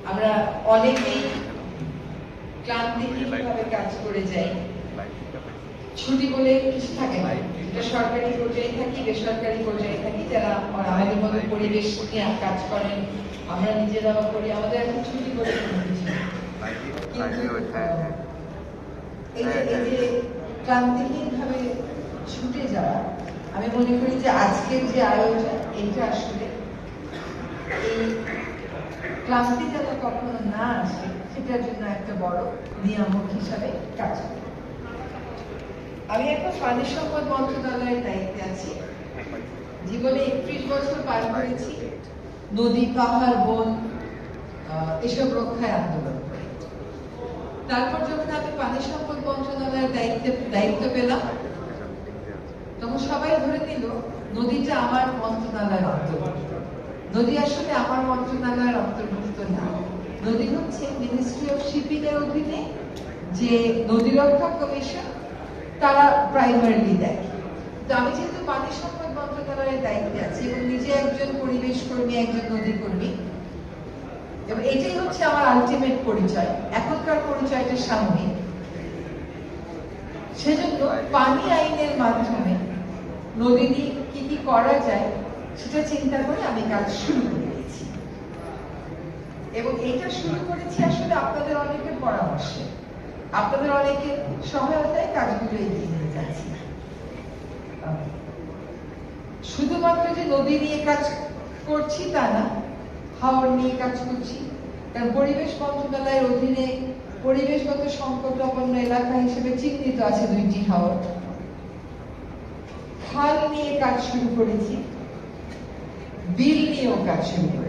আমরা অনেকেই ক্লান্তিহীনভাবে কাজ করে যাই, ছুটি বলে কিছু থাকে না। এটা সরকারি পর্যায়ে থাকি, বেসরকারি পর্যায়ে থাকি, যারা আমাদের মতো পরিবেশ নিয়ে কাজ করেন, আমরা নিজেরাও করি, আমাদের এখন ছুটি বলে কোনো কিছু নেই। কিন্তু এই যে ক্লান্তিহীনভাবে ছুটে যাওয়া, আমি মনে করি যে আজকের যে আয়োজন এইটা আসলে এই ক্লান্তি যাতে কখনো না আসে সেটার জন্য একটা বড় নিয়ামক হিসাবে কাজ করে। আমি এখন পানি সম্পদ মন্ত্রণালয়ের দায়িত্বে আছি। জীবনে 31 বছর পার করেছি নদী, পাহাড়, বন এসব রক্ষায় আন্দোলন করে। তারপর যখন আমি পানি সম্পদ মন্ত্রণালয়ের দায়িত্ব পেলাম, তখন সবাই ধরে নিল নদীটা আমার মন্ত্রণালয়ের অন্তর্ভুক্ত। নদী আসলে আমার মন্ত্রণালয়ের অন্তর্ভুক্ত না। নদী হচ্ছে মিনিস্ট্রি অফ শিপিং এর অধীনে যে নদী রক্ষা কমিশন, তারা প্রাইমারিলি দেখে। তো আমি যেহেতু পানি সম্পদ মন্ত্রণালয়ের দায়িত্বে আছি এবং নিজে একজন পরিবেশ কর্মী, একজন নদী কর্মী, এবং এটাই হচ্ছে আমার আলটিমেট পরিচয়। এখনকার পরিচয়টা সাময়িক, সেজন্য পানি আইনের মাধ্যমে নদী নিয়ে কি কি করা যায় সেটা চিন্তা করে আমি কাজ শুরু করেছি। এবং এটা শুরু করেছি আসলে আপনাদের অনেকের পরামর্শে, আপনাদের অনেকের সহায়তায় কাজগুলো এগিয়ে নিয়ে যাচ্ছি। শুধুমাত্র যে নদী নিয়ে কাজ করছি তা না, হাওর নিয়ে কাজ করছি। কারণ পরিবেশ মন্ত্রণালয়ের অধীনে পরিবেশগত সংকটাপন্ন এলাকা হিসেবে চিহ্নিত আছে 2টি হাওর। খাল নিয়ে কাজ শুরু করেছি, বিল নিয়েও কাজ শুরু করেছি।